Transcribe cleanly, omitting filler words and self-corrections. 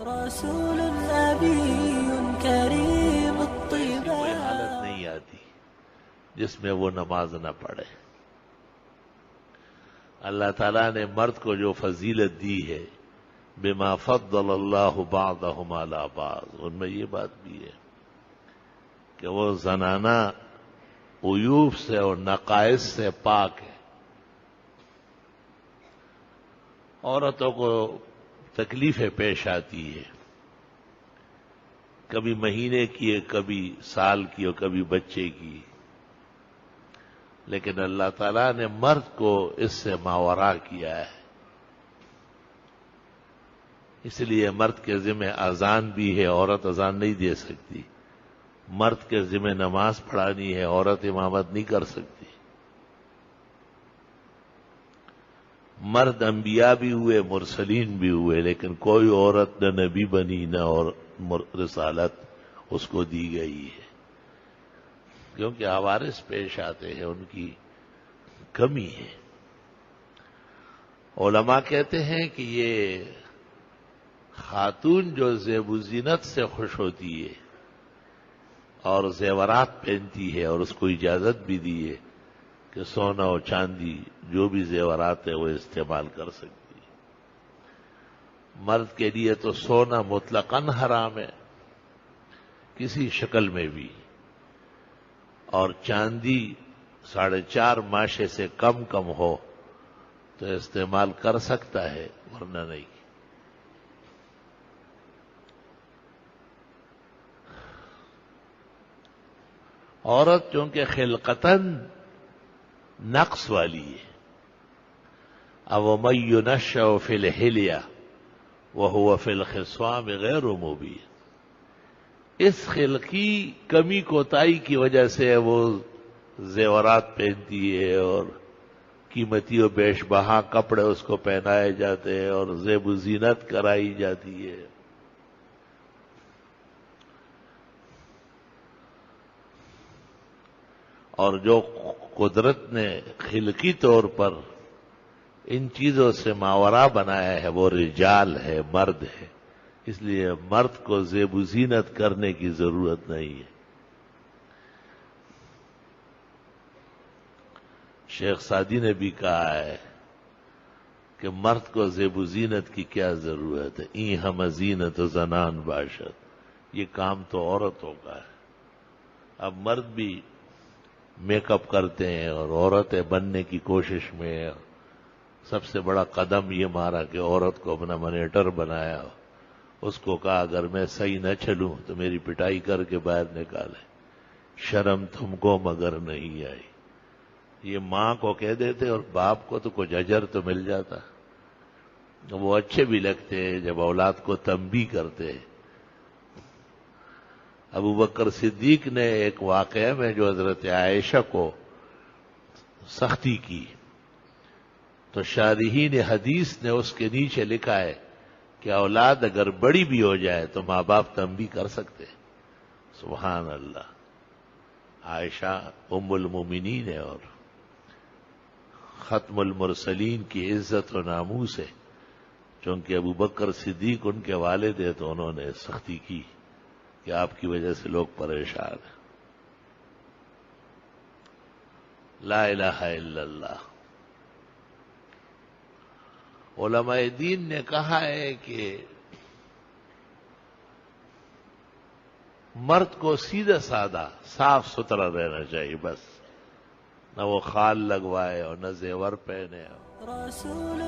رسول نبی کریم الطیبہ، کوئی حالت نہیں آتی جس میں وہ نماز نہ پڑھے۔ اللہ تعالیٰ نے مرد کو جو فضیلت دی ہے، بما فضل اللہ بعضهم علی بعض، ان میں یہ بات بھی ہے کہ وہ زنانہ عیوب سے اور نقائص سے پاک ہے۔ عورتوں کو تکلیفیں پیش آتی ہے، کبھی مہینے کی ہے، کبھی سال کی اور کبھی بچے کی، لیکن اللہ تعالیٰ نے مرد کو اس سے ماورا کیا ہے۔ اس لیے مرد کے ذمہ اذان بھی ہے، عورت اذان نہیں دے سکتی۔ مرد کے ذمہ نماز پڑھانی ہے، عورت امامت نہیں کر سکتی۔ مرد انبیاء بھی ہوئے، مرسلین بھی ہوئے، لیکن کوئی عورت نہ نبی بنی نہ اور رسالت اس کو دی گئی ہے، کیونکہ حوادث پیش آتے ہیں، ان کی کمی ہے۔ علماء کہتے ہیں کہ یہ خاتون جو زیب و زینت سے خوش ہوتی ہے اور زیورات پہنتی ہے، اور اس کو اجازت بھی دی ہے کہ سونا اور چاندی جو بھی زیورات ہے وہ استعمال کر سکتی ہے۔ مرد کے لیے تو سونا مطلقاً حرام ہے کسی شکل میں بھی، اور چاندی 4.5 ماشے سے کم ہو تو استعمال کر سکتا ہے، ورنہ نہیں۔ عورت چونکہ خلقتاً نقص والی ہے، اومن ينشأ فی الحلیہ وهو فی الخصام غیر مبین، اس خلقی کمی کوتاہی کی وجہ سے وہ زیورات پہنتی ہے اور قیمتی و بیش بہا کپڑے اس کو پہنائے جاتے ہیں اور زیب و زینت کرائی جاتی ہے۔ اور جو قدرت نے خلقی طور پر ان چیزوں سے ماورا بنایا ہے وہ رجال ہے، مرد ہے، اس لیے مرد کو زیب و زینت کرنے کی ضرورت نہیں ہے۔ شیخ سعدی نے بھی کہا ہے کہ مرد کو زیب و زینت کی کیا ضرورت ہے، این ہم زینت و زنان باشد، یہ کام تو عورتوں کا ہے۔ اب مرد بھی میک اپ کرتے ہیں اور عورتیں بننے کی کوشش میں، سب سے بڑا قدم یہ مارا کہ عورت کو اپنا منیٹر بنایا، اس کو کہا اگر میں صحیح نہ چلوں تو میری پٹائی کر کے باہر نکالے، شرم تم کو مگر نہیں آئی۔ یہ ماں کو کہہ دیتے اور باپ کو تو کچھ اجر تو مل جاتا، وہ اچھے بھی لگتے ہیں جب اولاد کو تنبیہ کرتے ہیں۔ ابو بکر صدیق نے ایک واقعہ میں جو حضرت عائشہ کو سختی کی تو شارحین حدیث نے اس کے نیچے لکھا ہے کہ اولاد اگر بڑی بھی ہو جائے تو ماں باپ تنبیہ کر سکتے۔ سبحان اللہ، عائشہ ام المومنین ہے اور ختم المرسلین کی عزت و ناموس ہے، چونکہ ابو بکر صدیق ان کے والد ہیں تو انہوں نے سختی کی کہ آپ کی وجہ سے لوگ پریشان ہیں۔ لا الہ الا اللہ۔ علماء دین نے کہا ہے کہ مرد کو سیدھا سادہ صاف ستھرا رہنا چاہیے، بس نہ وہ خال لگوائے اور نہ زیور پہنے۔ رسول